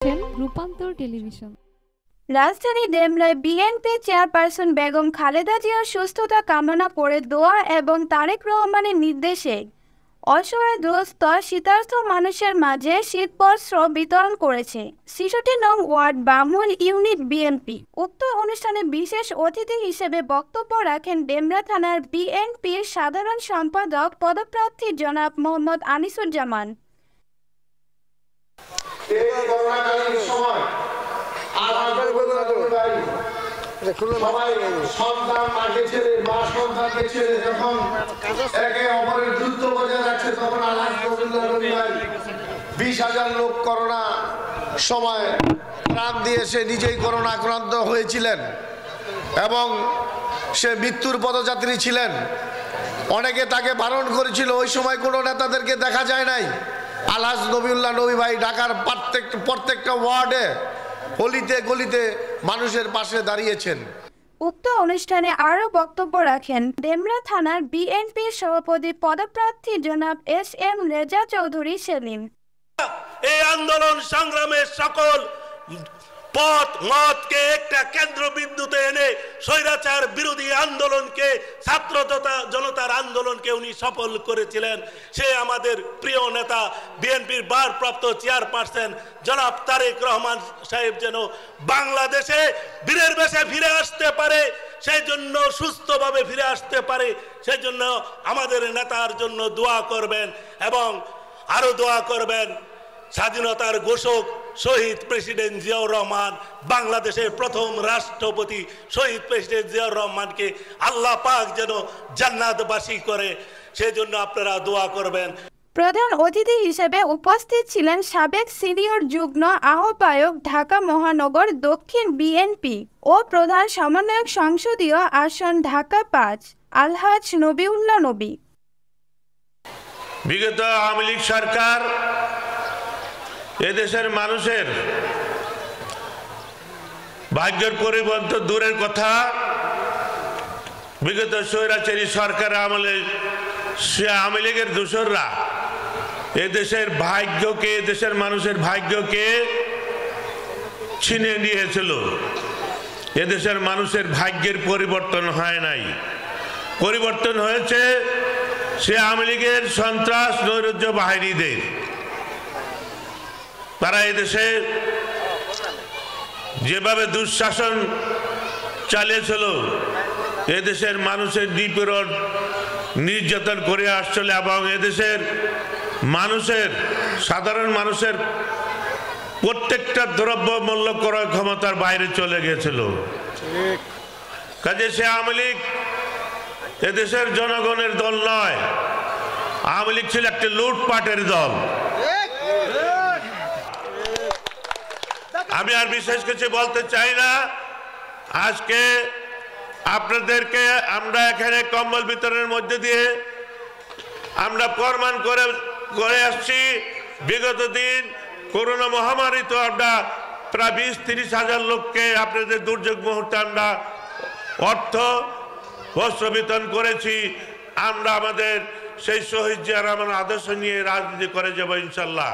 রূপান্তর টেলিভিশন। রাজধানী ডেমরায় BNP chairperson Begum Khaleda জিয়ার সুস্থতা কামনা করে দোয়া এবং তারেক রহমানের নির্দেশে অসহায়গ্রস্ত শীতার্থ মানুষের মাঝে শীতবস্ত্র বিতরণ করেছে ৬৬ নং ওয়ার্ড বামুল ইউনিট বিএনপি। উক্ত অনুষ্ঠানে বিশেষ অতিথি হিসেবে বক্তব্য রাখেন ডেমরা থানার বিএনপির সাধারণ সম্পাদক পদপ্রার্থী জনাব মোহাম্মদ আনিসুজ্জামান। সবাই সন্তান মাকে ছেড়ে মা সন্তানকে ছেড়ে যখন একে অপরের দূরত্ব বজায় রাখছে তখন আলহামদুলিল্লাহ ২০,০০০ লোক করোনা সময় প্রাণ দিয়ে সে নিজেই করোনা আক্রান্ত হয়েছিলেন এবং সে মৃত্যুর পদযাত্রী ছিলেন। অনেকে তাকে বারণ করেছিল, ওই সময় কোনো নেতাদেরকে দেখা যায় নাই। আলহাজ নবিউল্লাহ নবী ভাই ঢাকার প্রত্যেকটা ওয়ার্ডে গলিতে গলিতে মানুষের পাশে দাঁড়িয়েছেন। উক্ত অনুষ্ঠানে আরো বক্তব্য রাখেন ডেমরা থানার বিএনপির সভাপতি পদপ্রার্থী জনাব এস.এম. রেজা চৌধুরী সেলিম। এই আন্দোলন সংগ্রামের সকল পথ মতকে একটা কেন্দ্রবিন্দুতে এনে স্বৈরাচার বিরোধী আন্দোলনকে ছাত্র জনতার আন্দোলনকে উনি সফল করেছিলেন। সে আমাদের প্রিয় নেতা বিএনপির ভারপ্রাপ্ত চেয়ারপারসন জনাব তারেক রহমান সাহেব যেন বাংলাদেশে বীরের বেশে ফিরে আসতে পারে, সেই জন্য সুস্থভাবে ফিরে আসতে পারে, সেই জন্য আমাদের নেতার জন্য দোয়া করবেন এবং আরো দোয়া করবেন স্বাধীনতার ঘোষক শহীদ প্রেসিডেন্ট জিয়াউর রহমান, বাংলাদেশের প্রথম রাষ্ট্রপতি শহীদ প্রেসিডেন্ট জিয়াউর রহমানকে আল্লাহ পাক যেন জান্নাতবাসী করে, সেজন্য আপনারা দোয়া করবেন। প্রধান অতিথি হিসেবে উপস্থিত ছিলেন সাবেক সিনিয়র যুগ্ম আহ্বায়ক ঢাকা মহানগর দক্ষিণ বিএনপি ও প্রধান সমন্বয়ক সংসদীয় আসন ঢাকা ৫ আলহাজ নবিউল্লাহ নবী। বিগত আওয়ামী লীগ সরকার এদেশের মানুষের ভাগ্যের পরিবর্তন দূরের কথা, বিগত স্বৈরাচারী সরকার আমলে সে আওয়ামী লীগের দোসররা এদেশের ভাগ্যকে, এদেশের মানুষের ভাগ্যকে ছিনিয়ে নিয়েছিল। এদেশের মানুষের ভাগ্যের পরিবর্তন হয় নাই, পরিবর্তন হয়েছে সে আওয়ামী লীগের সন্ত্রাস নৈরাজ্য বাহিনীদের। তারা এদেশে যেভাবে দুঃশাসন চালিয়েছিল, এদেশের মানুষের নিপীড়ন নির্যাতন করে আসছিল এবং এদেশের মানুষের সাধারণ মানুষের প্রত্যেকটা দ্রব্য মূল্য ক্রয় ক্ষমতার বাইরে চলে গিয়েছিল। কাজে সে আওয়ামী লীগ এদেশের জনগণের দল নয়, আওয়ামী লীগ ছিল একটা লুটপাটের দল। আমি আর বিশেষ কিছু বলতে চাই না। আজকে আপনাদেরকে আমরা এখানে কম্বল বিতরণের মধ্যে দিয়ে আমরা প্রমাণ করে আসছি, বিগত দিন করোনা মহামারী তো আমরা প্রায় ২০-৩০ হাজার লোককে আপনাদের দুর্যোগ মুহূর্তে আমরা অর্থ বস্ত্র বিতরণ করেছি। আমরা আমাদের সেই শহীদ জিয়া রহমানের আদর্শ নিয়ে রাজনীতি করে যাবো ইনশাল্লাহ।